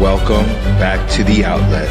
Welcome back to The Outlet.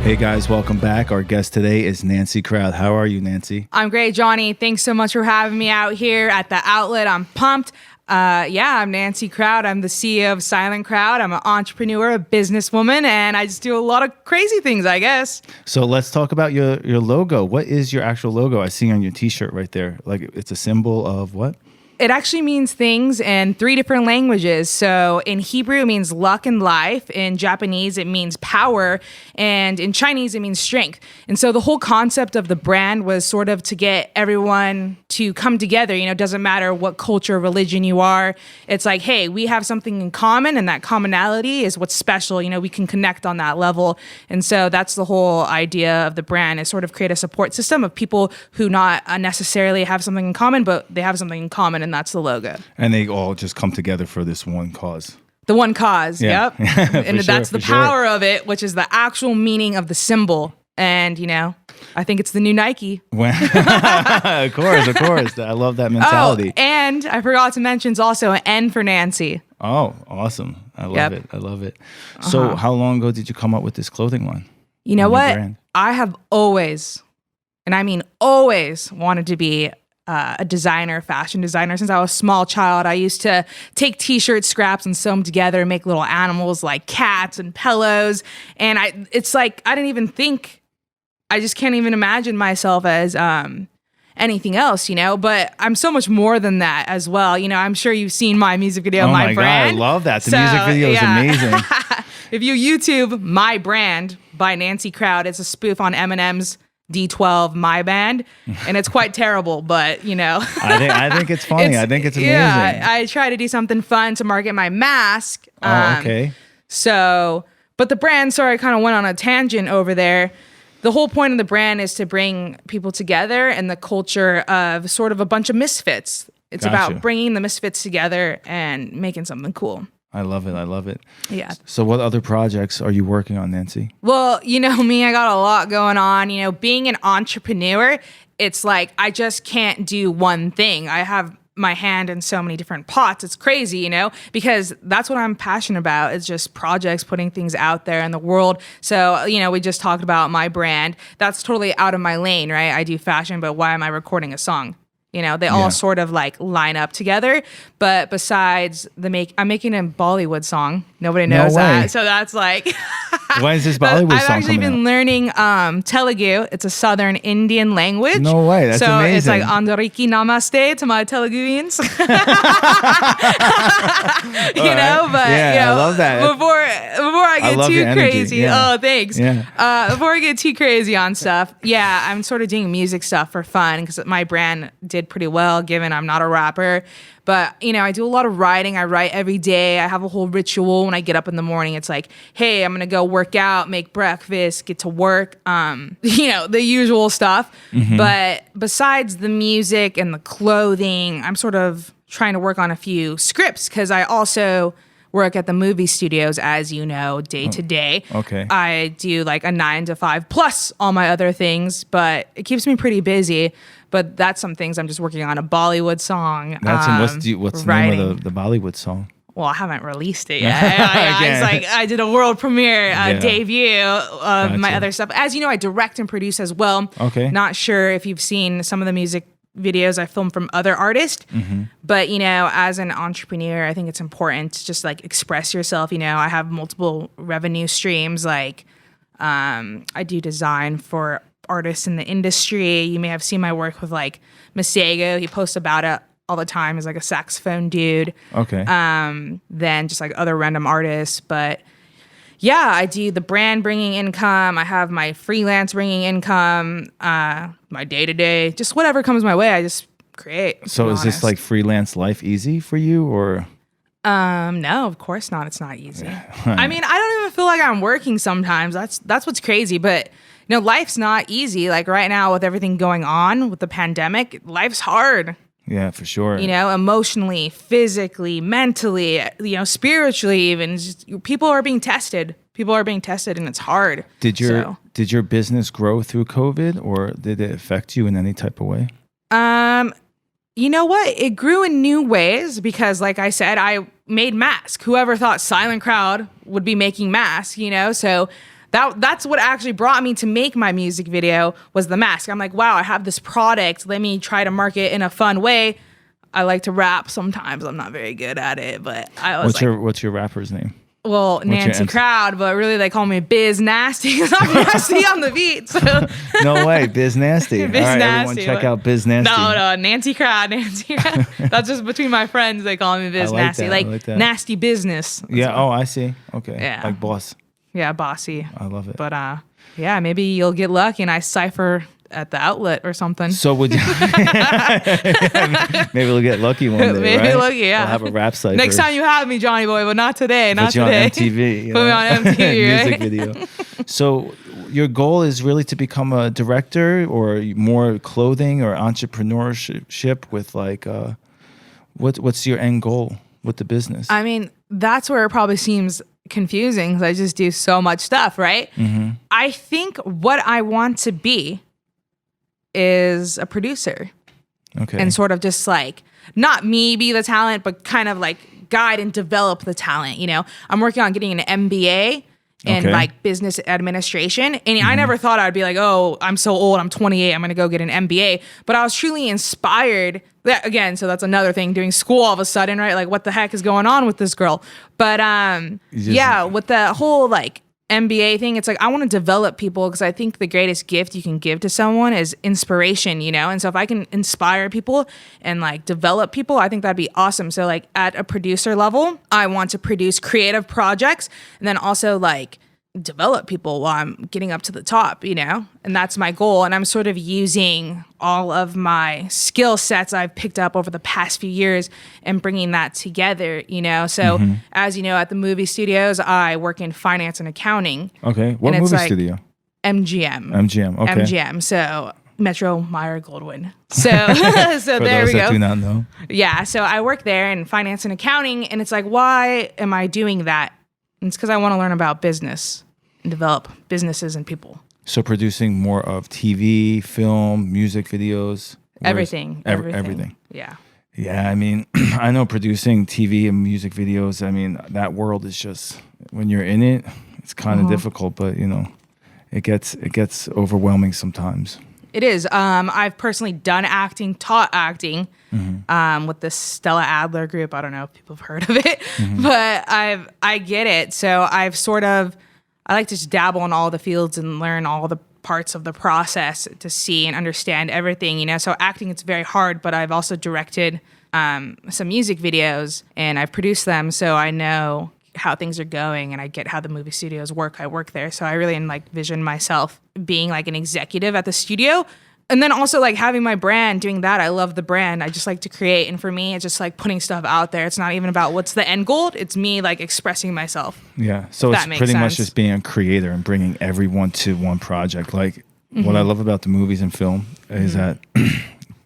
Hey guys, welcome back. Our guest today is Nancy Crowd. How are you, Nancy? I'm great, Johnny. Thanks so much for having me out here at The Outlet. I'm pumped. I'm Nancy Crowd. I'm the CEO of Silent Crowd. I'm an entrepreneur, a businesswoman, and I just do a lot of crazy things, I guess. So let's talk about your logo. What is your actual logo? I see on your t-shirt right there. Like it's a symbol of what? It actually means things in 3 different languages. So in Hebrew, it means luck and life. In Japanese, it means power. And in Chinese, it means strength. And so the whole concept of the brand was sort of to get everyone to come together. You know, it doesn't matter what culture or religion you are. It's like, hey, we have something in common, and that commonality is what's special. You know, we can connect on that level. And so that's the whole idea of the brand, is sort of create a support system of people who not necessarily have something in common, but they have something in common. And that's the logo. And they all just come together for this one cause. The one cause, yeah. Yep. And that's the power of it, which is the actual meaning of the symbol. And, you know, I think it's the new Nike. Of course. I love that mentality. Oh, and I forgot to mention it's also an N for Nancy. Oh, awesome. I love it. So how long ago did you come up with this clothing line? You know what? Brand? I have always, and I mean always, wanted to be a designer, fashion designer. Since I was a small child, I used to take t-shirt scraps and sew them together and make little animals like cats and pillows. And it's like, I didn't even think, I just can't even imagine myself as anything else, you know, but I'm so much more than that as well. You know, I'm sure you've seen my music video, My Brand. God, I love that. The music video is amazing. If you YouTube My Brand by Nancy Crowd, it's a spoof on Eminem's D12 My Band, and it's quite terrible, but you know. I think it's funny. I think it's amazing. Yeah, I try to do something fun to market my mask. Okay. So, but the brand, sorry, I kind of went on a tangent over there. The whole point of the brand is to bring people together and the culture of sort of a bunch of misfits. It's about bringing the misfits together and making something cool. I love it. Yeah. So what other projects are you working on, Nancy? Well, you know me, I got a lot going on. You know, being an entrepreneur, it's like I just can't do one thing. I have my hand in so many different pots. It's crazy, you know, because that's what I'm passionate about. It's just projects, putting things out there in the world. So, you know, we just talked about My Brand. That's totally out of my lane, right? I do fashion, but why am I recording a song? You know, they all sort of like line up together. But besides I'm making a Bollywood song. Nobody knows that. So that's like... When is this Bollywood song I've actually been learning Telugu. It's a southern Indian language. No way. That's amazing. It's like Andariki Namaste to my Teluguians. You know, but yeah, you know, I love that. Before I get too crazy. Yeah. Oh, thanks. Yeah. Before I get too crazy on stuff, I'm sort of doing music stuff for fun because my brand did pretty well, given I'm not a rapper. But, you know, I do a lot of writing. I write every day. I have a whole ritual when I get up in the morning. It's like, hey, I'm going to go work out, make breakfast, get to work, you know, the usual stuff. Mm-hmm. But besides the music and the clothing, I'm sort of trying to work on a few scripts because I also work at the movie studios, as you know, day to day. Okay. I do like a 9 to 5 plus all my other things, but it keeps me pretty busy. But that's some things I'm just working on. A Bollywood song. What's the name of the Bollywood song? Well, I haven't released it yet. It's like I did a world premiere debut of my other stuff. As you know, I direct and produce as well. Okay. Not sure if you've seen some of the music videos I filmed from other artists. Mm-hmm. But, you know, as an entrepreneur, I think it's important to just like express yourself. You know, I have multiple revenue streams. Like I do design for artists in the industry. You may have seen my work with like Masego. He posts about it all the time. He's like a saxophone dude. Okay. Then just like other random artists. But yeah, I do the brand bringing income. I have my freelance bringing income, my day-to-day, just whatever comes my way. I just create. So is this like freelance life easy for you or? No, of course not. It's not easy. I mean, I don't even feel like I'm working sometimes. That's what's crazy. But you know, life's not easy. Like right now with everything going on with the pandemic, life's hard. Yeah, for sure. You know, emotionally, physically, mentally, you know, spiritually even. Just, people are being tested. People are being tested and it's hard. Did your business grow through COVID or did it affect you in any type of way? you know what? It grew in new ways because, like I said, I made masks. Whoever thought Silent Crowd would be making masks, you know? So that's what actually brought me to make my music video was the mask. I'm like, wow, I have this product. Let me try to market in a fun way. I like to rap sometimes. I'm not very good at it, but I was what's your rapper's name? Well, Nancy Crowd, but really they call me Biz Nasty because I'm nasty on the beat. So. No way, Biz Nasty. Biz All right, Nasty. everyone check out Biz Nasty. No, Nancy Crowd. That's just between my friends. They call me Biz Nasty. Like nasty business. Yeah, I see. Okay. Yeah. Like boss. Yeah, bossy. I love it. But yeah, maybe you'll get lucky and I cipher at the outlet or something. So would you maybe we'll get lucky one day, maybe right? lucky, yeah. We'll have a rap cipher. Next time you have me, Johnny Boy, but not today. Not Put you today. on MTV. You Put me know? on MTV, Music right? video. So your goal is really to become a director or more clothing or entrepreneurship with like what's your end goal with the business? I mean, that's where it probably seems confusing because I just do so much stuff, right? Mm-hmm. I think what I want to be is a producer. Okay. And sort of just like, not me be the talent, but kind of like guide and develop the talent, you know? I'm working on getting an MBA in like business administration. And I never thought I'd be like, oh, I'm so old, I'm 28, I'm gonna go get an MBA. But I was truly inspired. That, again, so that's another thing, doing school all of a sudden, right? Like what the heck is going on with this girl? But yeah, with the whole like MBA thing, it's like I want to develop people because I think the greatest gift you can give to someone is inspiration, you know? And so if I can inspire people and like develop people, I think that'd be awesome. So like at a producer level, I want to produce creative projects and then also like develop people while I'm getting up to the top, you know? And that's my goal. And I'm sort of using all of my skill sets I've picked up over the past few years and bringing that together, you know? So as you know, at the movie studios, I work in finance and accounting. Okay. What movie studio? MGM. MGM. Okay. MGM. So Metro Meyer Goldwyn. So, so For there those we that go. do not know. Yeah. So I work there in finance and accounting. And it's like, why am I doing that? And it's because I want to learn about business and develop businesses and people. So producing more of TV, film, music videos. Everything. Yeah. Yeah, I mean, I know producing TV and music videos, I mean, that world is just, when you're in it, it's kind of difficult, but you know, it gets overwhelming sometimes. It is. I've personally done acting, taught acting with the Stella Adler group. I don't know if people have heard of it, but I get it. So I like to just dabble in all the fields and learn all the parts of the process to see and understand everything, you know? So acting, it's very hard, but I've also directed some music videos and I've produced them. So I know how things are going and I get how the movie studios work. I work there. So I really like vision myself being like an executive at the studio. And then also like having my brand, doing that. I love the brand. I just like to create. And for me, it's just like putting stuff out there. It's not even about what's the end goal. It's me like expressing myself. Yeah. So it's pretty much just being a creator and bringing everyone to one project. Like what I love about the movies and film is that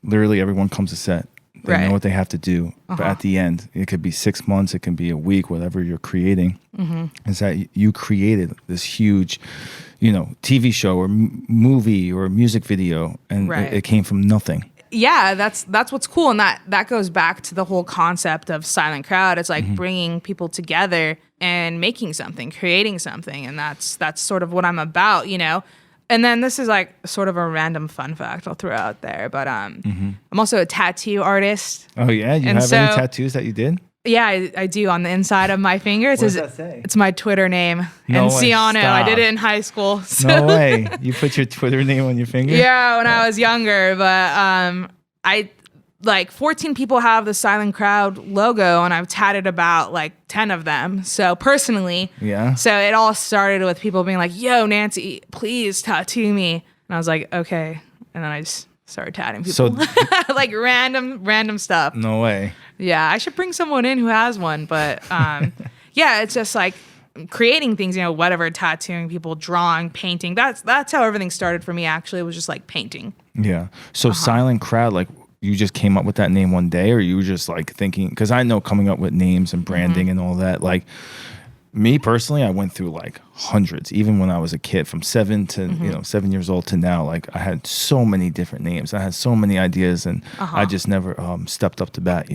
literally everyone comes to set. They know what they have to do. But at the end, it could be 6 months, it can be a week, whatever you're creating. Is that you created this huge, you know, TV show or movie or music video, and it came from nothing. Yeah, that's what's cool, and that goes back to the whole concept of Silent Crowd. It's like bringing people together and making something, creating something, and that's sort of what I'm about, you know. And then this is like sort of a random fun fact I'll throw out there, but I'm also a tattoo artist. Oh yeah, you have any tattoos that you did? Yeah, I do on the inside of my finger. What does that say? It's my Twitter name. No Enciano. way, I did it in high school. So. No way. You put your Twitter name on your finger? Yeah, when I was younger. But I like 14 people have the Silent Crowd logo, and I've tatted about like 10 of them. So personally, so it all started with people being like, "Yo, Nancy, please tattoo me," and I was like, "Okay," and then I just started tatting people. So like random stuff. No way. Yeah, I should bring someone in who has one, but yeah, it's just like creating things, you know, whatever, tattooing people, drawing, painting. That's how everything started for me. Actually, it was just like painting. Yeah. So Silent Crowd, like you just came up with that name one day, or you were just like thinking? Because I know coming up with names and branding and all that, like me personally, I went through like hundreds, even when I was a kid, from 7 to 7 years old to now. Like I had so many different names. I had so many ideas, and I just never stepped up to bat.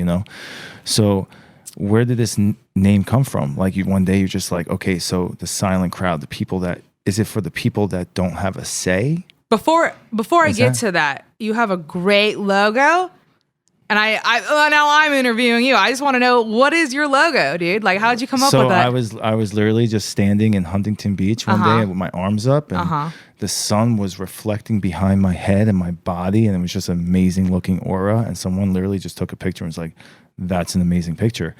So where did this name come from? Like one day you're just like, okay, so the silent crowd, the people that is it for the people that don't have a say? Before I get to that, you have a great logo. And now I'm interviewing you. I just want to know, what is your logo, dude? Like, how'd you come up with that? So I was literally just standing in Huntington Beach one day with my arms up, and the sun was reflecting behind my head and my body, and it was just an amazing looking aura. And someone literally just took a picture and was like, "That's an amazing picture.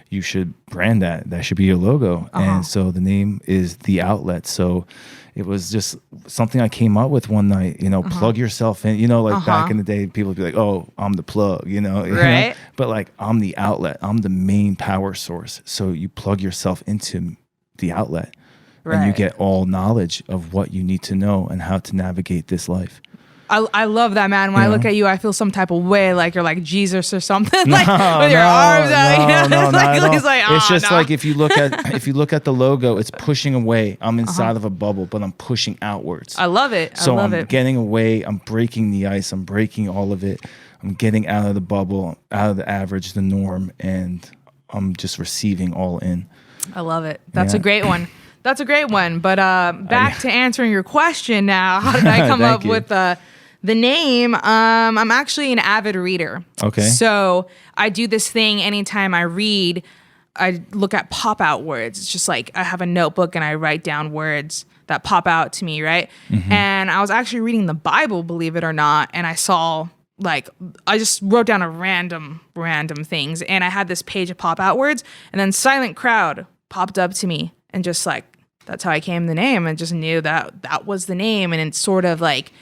You should brand that. That should be your logo." And so the name is The Outlet. So it was just something I came up with one night, plug yourself in, like back in the day, people would be like, "Oh, I'm the plug," right? But like, I'm the outlet. I'm the main power source. So you plug yourself into the outlet, and you get all knowledge of what you need to know and how to navigate this life. I love that, man. When I look at you, I feel some type of way, like you're like Jesus or something, like with your arms out. No, it's like, it's just like if you look at the logo, it's pushing away. I'm inside of a bubble, but I'm pushing outwards. I love it. So I'm getting away. I'm breaking the ice. I'm breaking all of it. I'm getting out of the bubble, out of the average, the norm, and I'm just receiving all in. I love it. That's a great one. That's a great one. But back to answering your question now. How did I come up with the name? I'm actually an avid reader. Okay. So I do this thing anytime I read, I look at pop out words. It's just like I have a notebook and I write down words that pop out to me, right? And I was actually reading the Bible, believe it or not, and I saw I just wrote down a random things, and I had this page of pop out words, and then silent crowd popped up to me, and just like that's how I came the name, and just knew that was the name, and it sort of like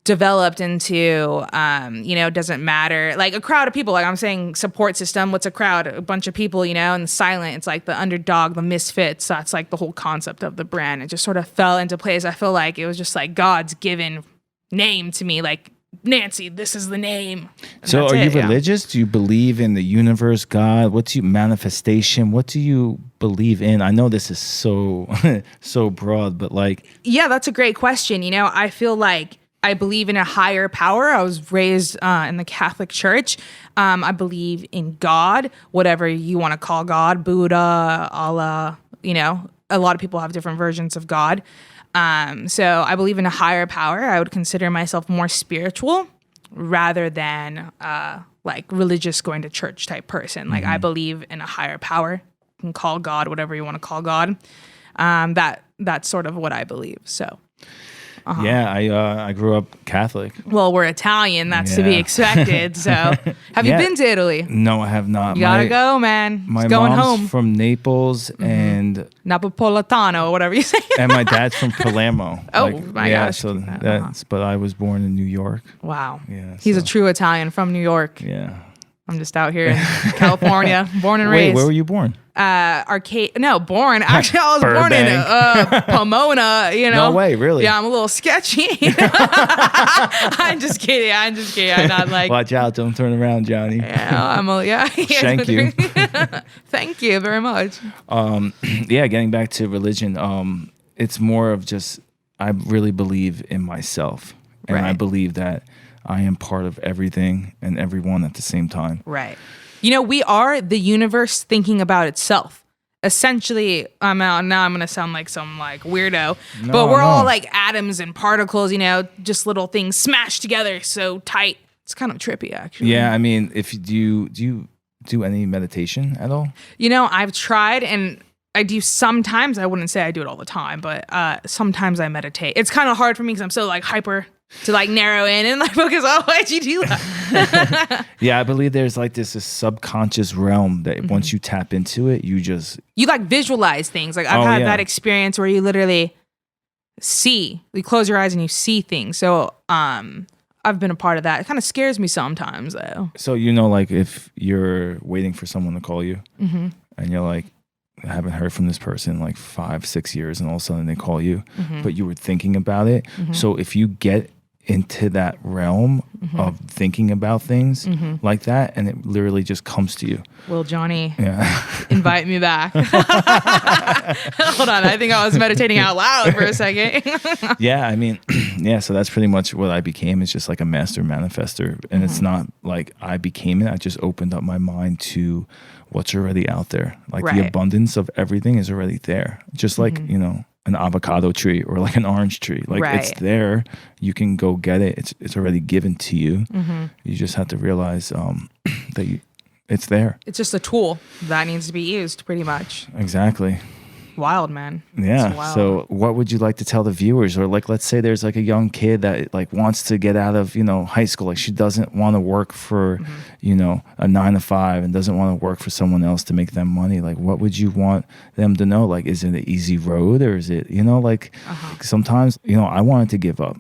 developed into doesn't matter, like a crowd of people, like I'm saying support system. What's a crowd? A bunch of people, and silent, it's like the underdog, the misfits. That's like the whole concept of the brand. It just sort of fell into place. I feel like it was just like God's given name to me, like, Nancy, this is the name. So are you religious? Do you believe in the universe, God? What's your manifestation? What do you believe in? I know this is so so broad, but like... Yeah, that's a great question. I feel like I believe in a higher power. I was raised in the Catholic Church. I believe in God, whatever you want to call God, Buddha, Allah, a lot of people have different versions of God. So I believe in a higher power. I would consider myself more spiritual rather than like religious, going to church type person. Like I believe in a higher power. You can call God whatever you want to call God. That's sort of what I believe. So. Yeah, I grew up Catholic. Well, we're Italian. That's to be expected. So, have you been to Italy? No, I have not. You gotta go, man. My going mom's home from Naples and Napolitano, or whatever you say. And my dad's from Palermo. Oh my gosh! So but I was born in New York. Wow. Yeah, he's a true Italian from New York. Yeah. I'm just out here in California, born and raised. Wait, where were you born? Born. Actually, I was born in Pomona, No way, really? Yeah, I'm a little sketchy. I'm just kidding. I'm not like... Watch out, don't turn around, Johnny. Yeah, Thank you. Thank you very much. Getting back to religion, it's more of just, I really believe in myself. And I believe that I am part of everything and everyone at the same time. Right. We are the universe thinking about itself. Essentially, now I'm going to sound like some like weirdo, but we're all like atoms and particles, just little things smashed together so tight. It's kind of trippy, actually. Yeah, I mean, do you do any meditation at all? I've tried, and I do sometimes. I wouldn't say I do it all the time, but sometimes I meditate. It's kind of hard for me because I'm so like hyper to like narrow in and like focus. Oh, why'd you do that? Yeah, I believe there's like this subconscious realm that once you tap into it, you like visualize things. Like I've had that experience where you literally see. You close your eyes and you see things. So I've been a part of that. It kind of scares me sometimes though. So like if you're waiting for someone to call you and you're like, I haven't heard from this person in like 5-6 years, and all of a sudden they call you, but you were thinking about it. So if you get into that realm of thinking about things like that, and it literally just comes to you. Will Johnny invite me back? Hold on, I think I was meditating out loud for a second. Yeah, I mean, yeah, so that's pretty much what I became. It's just like a master manifester, and it's not like I became it. I just opened up my mind to what's already out there. Like the abundance of everything is already there. Just like, you know, an avocado tree or like an orange tree. Like it's there. You can go get it. It's already given to you. You just have to realize that it's there. It's just a tool that needs to be used pretty much. Exactly. Wild, man. Yeah. Wild. So what would you like to tell the viewers? Or like, let's say there's like a young kid that like wants to get out of, you know, high school. Like she doesn't want to work for, you know, a 9-to-5 and doesn't want to work for someone else to make them money. Like, what would you want them to know? Like, is it an easy road, or is it, you know, like sometimes, you know, I wanted to give up.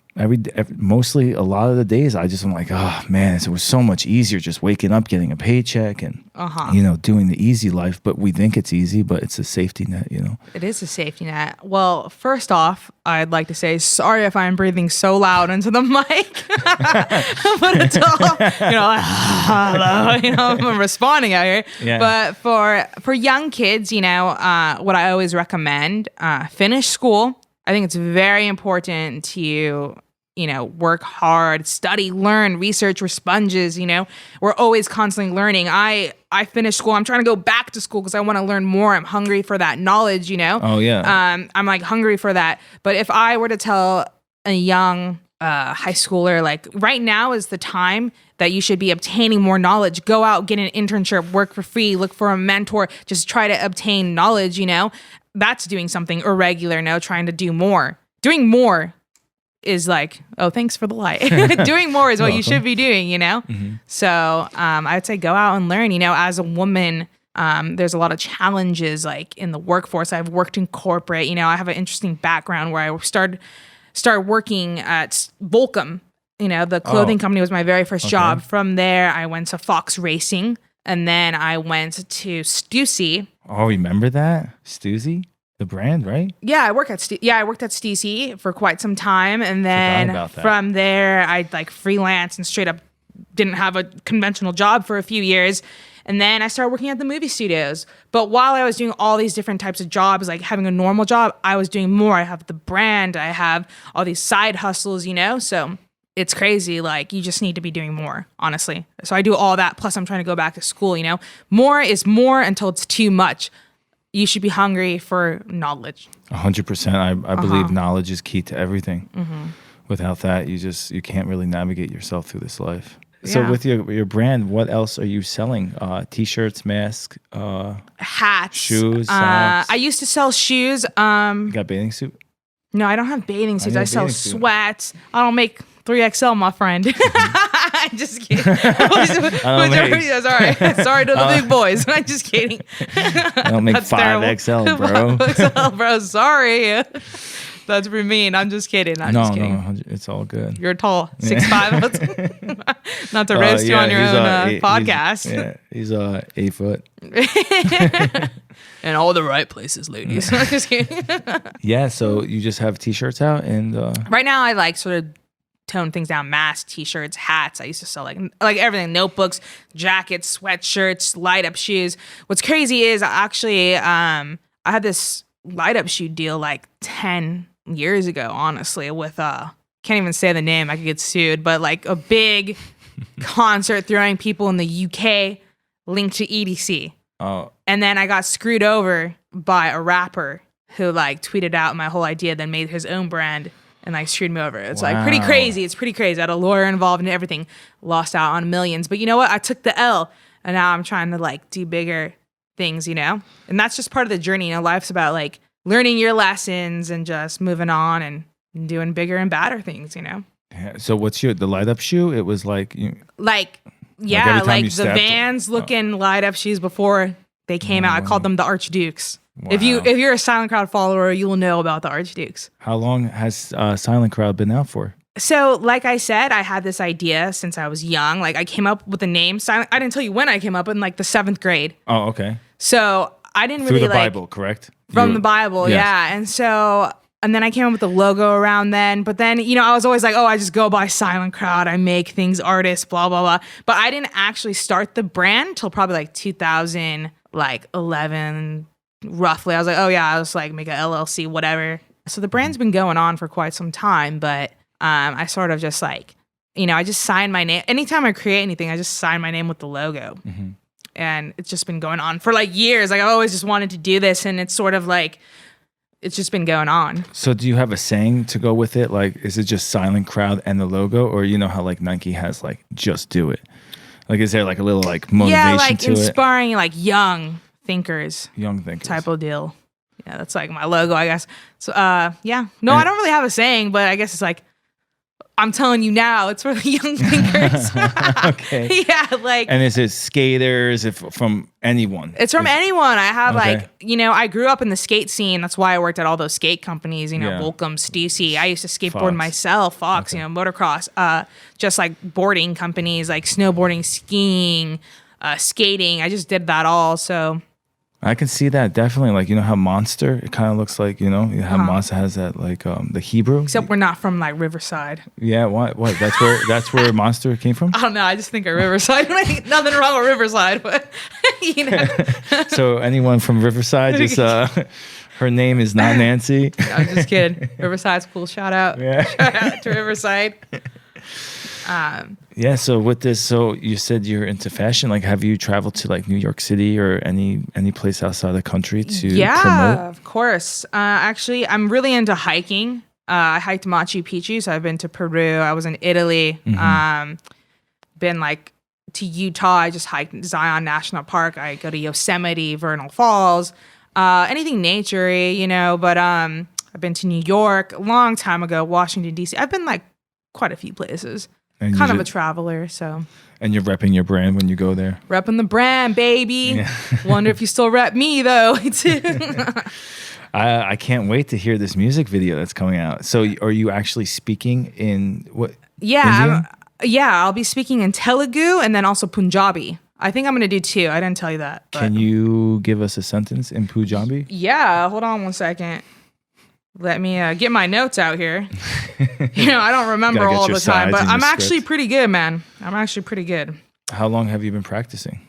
Mostly a lot of the days I just am like, oh man, it was so much easier just waking up, getting a paycheck and, you know, doing the easy life. But we think it's easy, but it's a safety net, you know? It is a safety net. Well, first off, I'd like to say sorry if I'm breathing so loud into the mic. But it's all, you know, like, hello, you know, I'm responding out here. Yeah. But for young kids, you know, what I always recommend, finish school. I think it's very important to, you know, work hard, study, learn, research. We're sponges, you know. We're always constantly learning. I finished school. I'm trying to go back to school because I want to learn more. I'm hungry for that knowledge, you know. Oh, yeah. I'm like hungry for that. But if I were to tell a young high schooler, like right now is the time that you should be obtaining more knowledge. Go out, get an internship, work for free, look for a mentor, just try to obtain knowledge, you know. That's doing something irregular, no, trying to do more. Doing more is like, oh, thanks for the light. Doing more is what you should be doing, you know? So I'd say go out and learn. You know, as a woman, there's a lot of challenges like in the workforce. I've worked in corporate. You know, I have an interesting background where I started working at Volcom. You know, the clothing company was my very first job. From there, I went to Fox Racing, and then I went to Stussy. Oh, remember that? Stussy? The brand, right? Yeah, I worked at Stussy for quite some time, and then from there, I like freelance and straight up didn't have a conventional job for a few years, and then I started working at the movie studios. But while I was doing all these different types of jobs, like having a normal job, I was doing more. I have the brand, I have all these side hustles, you know. So it's crazy. Like you just need to be doing more, honestly. So I do all that. Plus, I'm trying to go back to school. You know, more is more until it's too much. You should be hungry for knowledge. 100%. I believe knowledge is key to everything. Without that, you can't really navigate yourself through this life. Yeah. So with your brand, what else are you selling? T-shirts, masks, hats, shoes, socks. I used to sell shoes. You got bathing suit? No, I don't have bathing suits. I sell sweats. I don't make 3XL, my friend. I'm just kidding. Sorry to the big boys. I'm just kidding. I don't make 5XL, bro. 5XL, bro. Sorry. That's for mean. I'm just kidding. I'm just kidding. No, it's all good. You're tall, 6'5". Not to roast you on your own podcast. He's 8 foot. In all the right places, ladies. I'm just kidding. Yeah, so you just have T-shirts out and right now I like sort of tone things down. Masks, T-shirts, hats. I used to sell like everything: notebooks, jackets, sweatshirts, light up shoes. What's crazy is actually I had this light up shoe deal like 10 years ago, honestly, with can't even say the name, I could get sued, but like a big concert throwing people in the UK linked to EDC. Oh. And then I got screwed over by a rapper who like tweeted out my whole idea, then made his own brand and like screwed me over. It's like pretty crazy. It's pretty crazy. I had a lawyer involved and everything, lost out on millions. But you know what? I took the L and now I'm trying to like do bigger things, you know? And that's just part of the journey. You know, life's about like learning your lessons and just moving on and doing bigger and badder things, you know? Yeah. So what's the light up shoe? It was like the Vans looking light up shoes before they came out. I called them the Archdukes. Wow. If you're a Silent Crowd follower, you will know about the Archdukes. How long has Silent Crowd been out for? So, like I said, I had this idea since I was young. Like I came up with the name Silent. I didn't tell you when I came up in like the 7th grade. Oh, okay. So I didn't Through really the Bible, correct? From the Bible, yes. Yeah. And so And then I came up with the logo around then. But then, I was always like, oh, I just go by Silent Crowd. I make things artists, blah, blah, blah. But I didn't actually start the brand till probably like 2011, roughly. I was like, oh yeah, I'll just like make a LLC, whatever. So the brand's been going on for quite some time, but I sort of just like, I just sign my name. Anytime I create anything, I just sign my name with the logo. Mm-hmm. And it's just been going on for like years. Like I've always just wanted to do this, and it's sort of like, it's just been going on. So do you have a saying to go with it? Like, is it just Silent Crowd and the logo? Or how like Nike has like, just do it? Like, is there like a little like motivation like to inspiring like young thinkers type of deal. Yeah, that's like my logo, I guess. So, yeah. No, I don't really have a saying, but I guess it's like, I'm telling you now, it's for the young thinkers. Okay. Yeah, like. And is it skaters, from anyone? It's from anyone. I have I grew up in the skate scene. That's why I worked at all those skate companies, Volcom, Stussy. I used to skateboard myself, Fox, motocross, just like boarding companies, like snowboarding, skiing, skating. I just did that all. So. I can see that definitely. Like, how Monster, it kind of looks like, how Monster has that, like, the Hebrew. Except we're not from, like, Riverside. Yeah, what? That's where Monster came from? I don't know. I just think of Riverside. Nothing wrong with Riverside, but, So anyone from Riverside, just, her name is not Nancy. I'm just kidding. Riverside's cool. Shout out. Yeah. Shout out to Riverside. Yeah, so with this, so you said you're into fashion. Like, have you traveled to like New York City or any place outside the country to promote? Yeah, of course. Actually, I'm really into hiking. I hiked Machu Picchu, so I've been to Peru. I was in Italy. Mm-hmm. Been like to Utah. I just hiked Zion National Park. I go to Yosemite, Vernal Falls, anything naturey, But I've been to New York a long time ago, Washington D.C. I've been like quite a few places. And kind of a traveler, so. And you're repping your brand when you go there? Repping the brand, baby. Yeah. Wonder if you still rep me, though. I can't wait to hear this music video that's coming out. So are you actually speaking in what? Yeah, I'll be speaking in Telugu and then also Punjabi. I think I'm going to do 2. I didn't tell you that. Can you give us a sentence in Punjabi? Yeah, hold on one second. Let me get my notes out here. I don't remember all the time, but I'm actually pretty good, man. I'm actually pretty good. How long have you been practicing?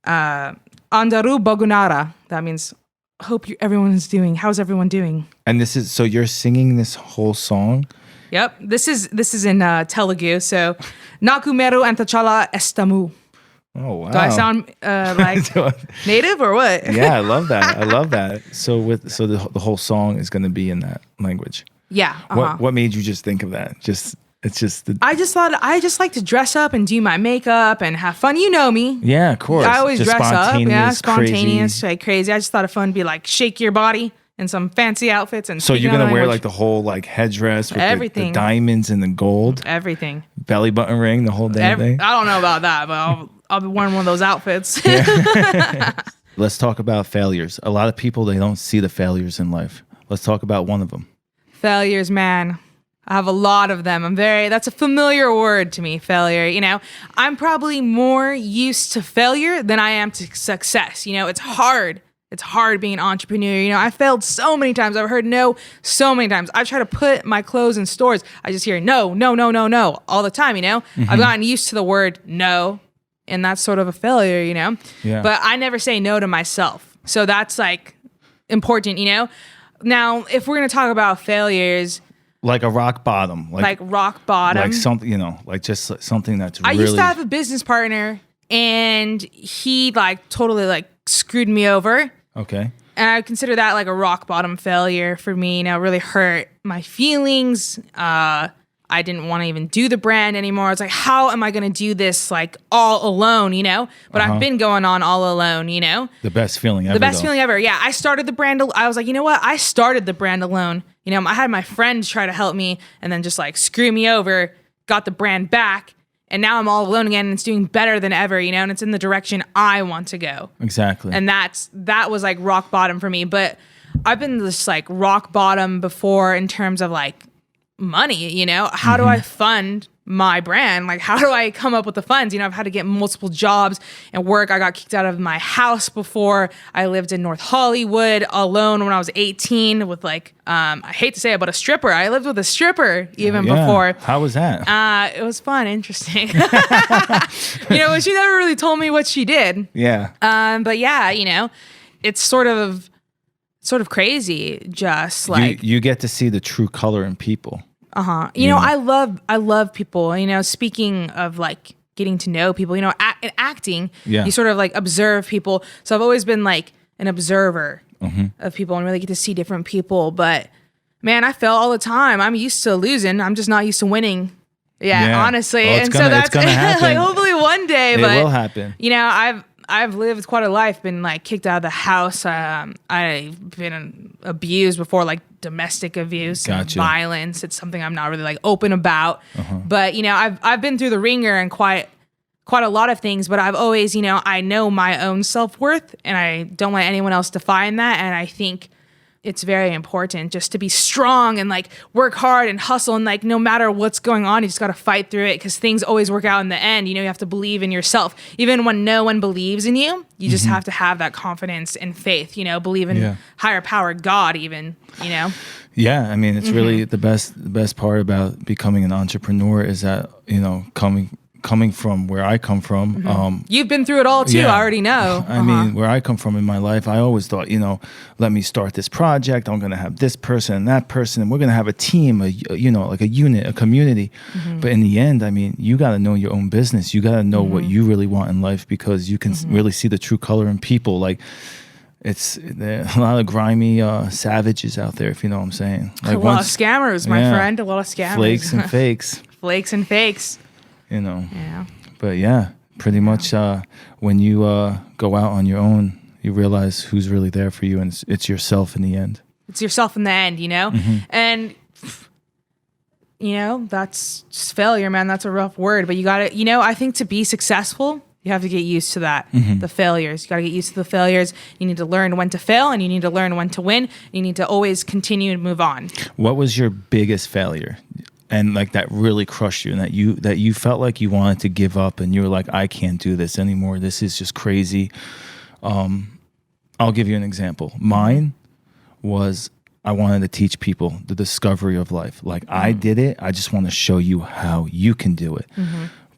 Andaru Bogunara. That means hope everyone's doing. How's everyone doing? And this is, so you're singing this whole song? Yep. This is in Telugu. So, Naku meru antachala estamu. Oh, wow. Do I sound like native or what? Yeah, I love that. So the whole song is going to be in that language. Yeah. What made you just think of that? I just thought I just like to dress up and do my makeup and have fun. You know me. Yeah, of course. I always just dress up. Yeah, spontaneous, like crazy. I just thought it fun to be like shake your body in some fancy outfits and. So you're gonna wear like the whole like headdress with everything, the diamonds and the gold, everything, belly button ring, the whole damn thing. I don't know about that, but I'll be wearing one of those outfits. Let's talk about failures. A lot of people, they don't see the failures in life. Let's talk about one of them. Failures, man. I have a lot of them. That's a familiar word to me, failure. I'm probably more used to failure than I am to success. It's hard. It's hard being an entrepreneur. I failed so many times. I've heard no so many times. I try to put my clothes in stores. I just hear no all the time, Mm-hmm. I've gotten used to the word no, and that's sort of a failure, Yeah. But I never say no to myself. So that's like important, Now, if we're going to talk about failures, like a rock bottom, like rock bottom, like something, like just something that's I used to have a business partner and he like totally like screwed me over. Okay. And I consider that like a rock bottom failure for me. It really hurt my feelings. I didn't want to even do the brand anymore. I was like, how am I going to do this like all alone, But I've been going on all alone, The best feeling ever. The best feeling ever. Yeah. I started the brand. I was like, you know what? I started the brand alone. I had my friend try to help me and then just like screw me over, got the brand back. And now I'm all alone again and it's doing better than ever, and it's in the direction I want to go. Exactly. And that was like rock bottom for me. But I've been just like rock bottom before in terms of like money, How do I fund my brand. Like, how do I come up with the funds? You know, I've had to get multiple jobs and work. I got kicked out of my house before. I lived in North Hollywood alone when I was 18 with like, I hate to say it, but a stripper. I lived with a stripper even before. How was that? It was fun, interesting. You know, she never really told me what she did. Yeah. But yeah, you know, it's sort of crazy. Just like you get to see the true color in people. You know, I love people. You know, speaking of like getting to know people, you know, acting, you sort of like observe people. So I've always been like an observer of people and really get to see different people. But man, I fail all the time. I'm used to losing. I'm just not used to winning. Yeah. Honestly. Well, and so that's like hopefully one day. It but will happen. You know, I've lived quite a life, been like kicked out of the house. I've been abused before, like domestic abuse, and violence. It's something I'm not really like open about. But you know, I've been through the ringer and quite a lot of things. But I've always, you know, I know my own self-worth, and I don't let anyone else define that. And I think it's very important just to be strong and like work hard and hustle, and like no matter what's going on, you just got to fight through it, because things always work out in the end. You know, you have to believe in yourself even when no one believes in you. You just have to have that confidence and faith, you know, believe in higher power, God even, you know. Yeah, I mean, it's really the best part about becoming an entrepreneur is that, you know, coming from where I come from. You've been through it all too. I already know. I mean, where I come from in my life, I always thought, you know, let me start this project. I'm going to have this person and that person, and we're going to have a team, you know, like a unit, a community. But in the end, I mean, you got to know your own business. You got to know what you really want in life, because you can really see the true color in people. Like, there are a lot of grimy savages out there, if you know what I'm saying. Like a lot of scammers, my friend. A lot of scammers. Flakes and fakes. Flakes and fakes. You know. Yeah. But yeah, pretty much when you go out on your own, you realize who's really there for you, and it's yourself in the end. It's yourself in the end, you know? And, you know, that's just failure, man. That's a rough word. But you got to, you know, I think to be successful, you have to get used to that, the failures. You got to get used to the failures. You need to learn when to fail, and you need to learn when to win. You need to always continue and move on. What was your biggest failure? And like that really crushed you, and that you felt like you wanted to give up, and you were like, I can't do this anymore. This is just crazy. I'll give you an example. Mine was, I wanted to teach people the discovery of life. Like I did it. I just want to show you how you can do it.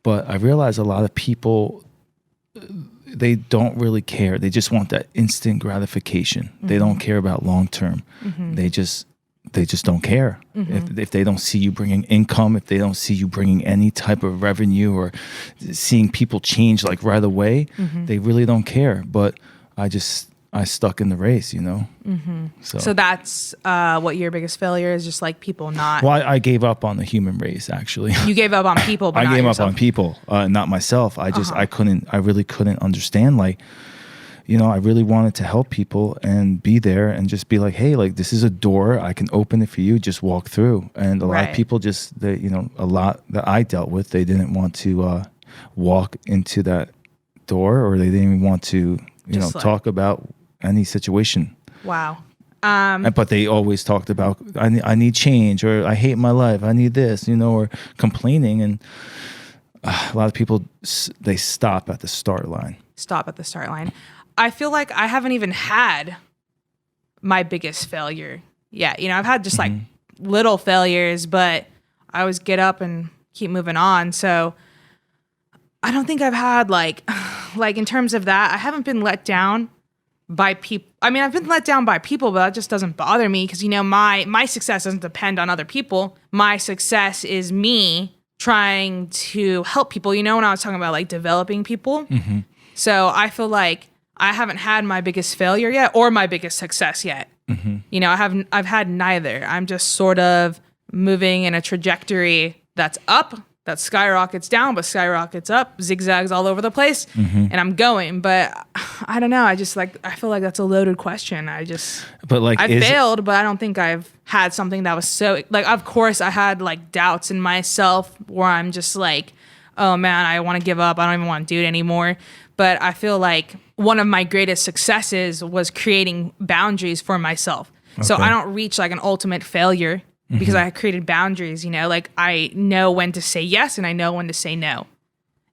But I realized a lot of people, they don't really care. They just want that instant gratification. They don't care about long term. They just don't care. If they don't see you bringing income, if they don't see you bringing any type of revenue or seeing people change like right away, they really don't care. But I stuck in the race, you know? So that's what your biggest failure is, just like people not... Well, I gave up on the human race, actually. You gave up on people, but I gave up on people, not myself. I really couldn't understand, like, you know, I really wanted to help people and be there and just be like, hey, like this is a door, I can open it for you, just walk through. And a lot of people a lot that I dealt with, they didn't want to walk into that door, or they didn't even want to, you know, talk about any situation. Wow. But they always talked about, I need change, or I hate my life, I need this, you know, or complaining. And a lot of people, they stop at the start line. I feel like I haven't even had my biggest failure yet. You know, I've had just like little failures, but I always get up and keep moving on. So I don't think I've had like in terms of that, I haven't been let down by people. I mean, I've been let down by people, but that just doesn't bother me, because, you know, my success doesn't depend on other people. My success is me trying to help people, you know, when I was talking about like developing people. So I feel like I haven't had my biggest failure yet or my biggest success yet. You know, I've had neither. I'm just sort of moving in a trajectory that's up, that skyrockets down, but skyrockets up, zigzags all over the place, and I'm going. But I don't know. I feel like that's a loaded question. I failed, but I don't think I've had something that was so, like, of course I had like doubts in myself where I'm just like, oh man, I want to give up. I don't even want to do it anymore. But I feel like one of my greatest successes was creating boundaries for myself. Okay. So I don't reach like an ultimate failure because I created boundaries, you know, like I know when to say yes and I know when to say no.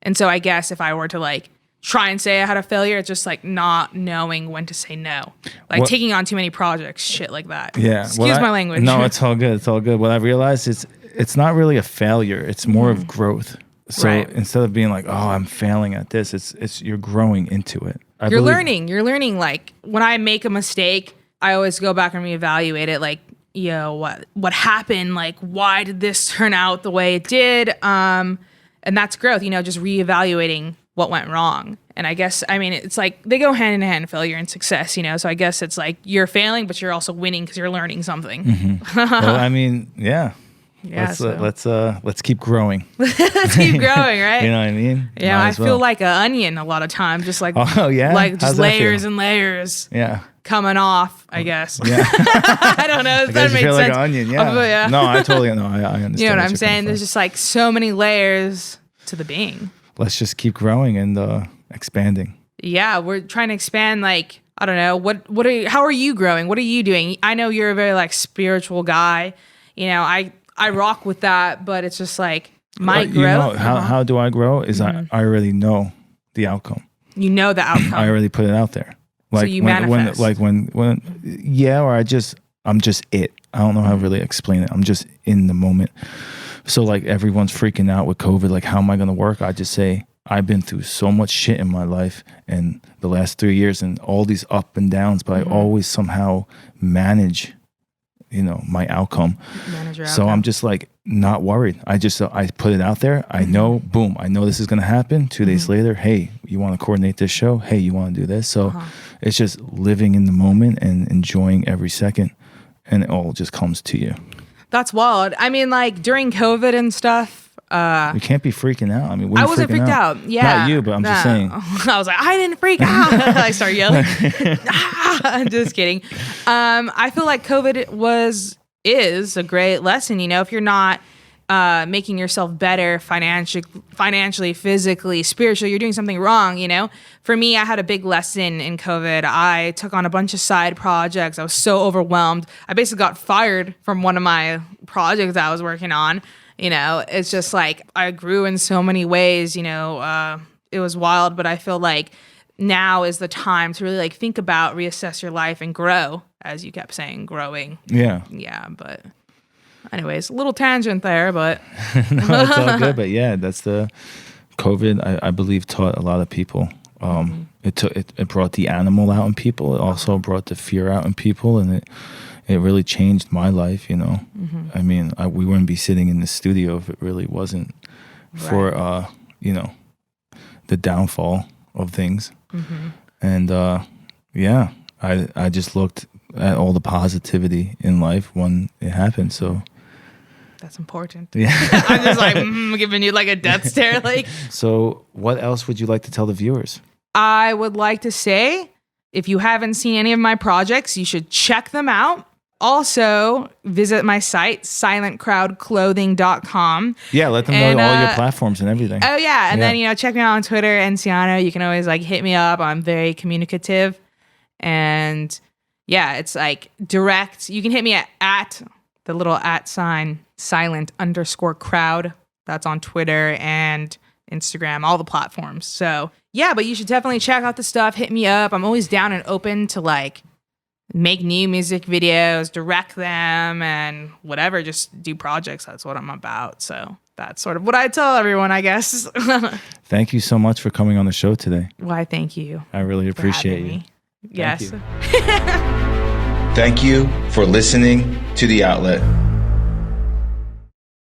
And so I guess if I were to like try and say I had a failure, it's just like not knowing when to say no. Like taking on too many projects, shit like that. Yeah. Excuse my language. No, it's all good. It's all good. What I realized is it's not really a failure. It's more of growth. So instead of being like, oh, I'm failing at this, it's you're growing into it. You're learning. Like when I make a mistake, I always go back and reevaluate it. Like, what happened? Like, why did this turn out the way it did? And that's growth, just reevaluating what went wrong. And I guess, it's like they go hand in hand, failure and success, So I guess it's like you're failing, but you're also winning because you're learning something. Mm-hmm. Well, yeah. Yeah, let's keep growing. Let's keep growing, right? You know what I mean? Yeah, I feel like an onion a lot of times, just like like just layers and layers. Yeah, coming off. I guess. Yeah, I don't know if that makes sense. Like an onion. Yeah. No, I totally know. I understand. You know what I'm saying? There's just like so many layers to the being. Let's just keep growing and expanding. Yeah, we're trying to expand. Like I don't know how are you growing? What are you doing? I know you're a very like spiritual guy. I rock with that, but it's just like my growth. How do I grow? Is I already know the outcome. You know the outcome. I already put it out there. Like so you manifest. Or I'm just it. I don't know how to really explain it. I'm just in the moment. So like everyone's freaking out with COVID. Like how am I going to work? I just say I've been through so much shit in my life and the last 3 years and all these up and downs, but I always somehow manage my outcome. So I'm just like not worried. I put it out there. I know, boom, I know this is going to happen. 2 days later, hey, you want to coordinate this show? Hey, you want to do this? So it's just living in the moment and enjoying every second, and it all just comes to you. That's wild. Like during COVID and stuff, you can't be freaking out. I wasn't freaked out. Yeah. Not you, but I'm just saying. I was like, I didn't freak out. I start yelling. I'm just kidding. I feel like COVID is a great lesson. If you're not making yourself better financially, physically, spiritually, you're doing something wrong. For me, I had a big lesson in COVID. I took on a bunch of side projects. I was so overwhelmed. I basically got fired from one of my projects I was working on. It's just like I grew in so many ways, it was wild, but I feel like now is the time to really like think about, reassess your life and grow, as you kept saying, growing. Yeah. Yeah. But anyways, a little tangent there, but. No, it's all good. But yeah, that's the COVID, I believe, taught a lot of people. It brought the animal out in people. It also brought the fear out in people, and it really changed my life, we wouldn't be sitting in the studio if it really wasn't for, the downfall of things. And, I just looked at all the positivity in life when it happened. So that's important. Yeah. I'm just like giving you like a death stare. Like, so what else would you like to tell the viewers? I would like to say, if you haven't seen any of my projects, you should check them out. Also, visit my site, silentcrowdclothing.com. Yeah, let them know all your platforms and everything. Oh, yeah. And then, check me out on Twitter, Enciano. You can always like hit me up. I'm very communicative. And yeah, it's like direct. You can hit me at the little @ silent_crowd. That's on Twitter and Instagram, all the platforms. So yeah, but you should definitely check out the stuff. Hit me up. I'm always down and open to like make new music videos, direct them, and whatever, just do projects. That's what I'm about. So that's sort of what I tell everyone, I guess. Thank you so much for coming on the show today. Why, thank you. I really appreciate you. Yes. Thank you for listening to The Outlet.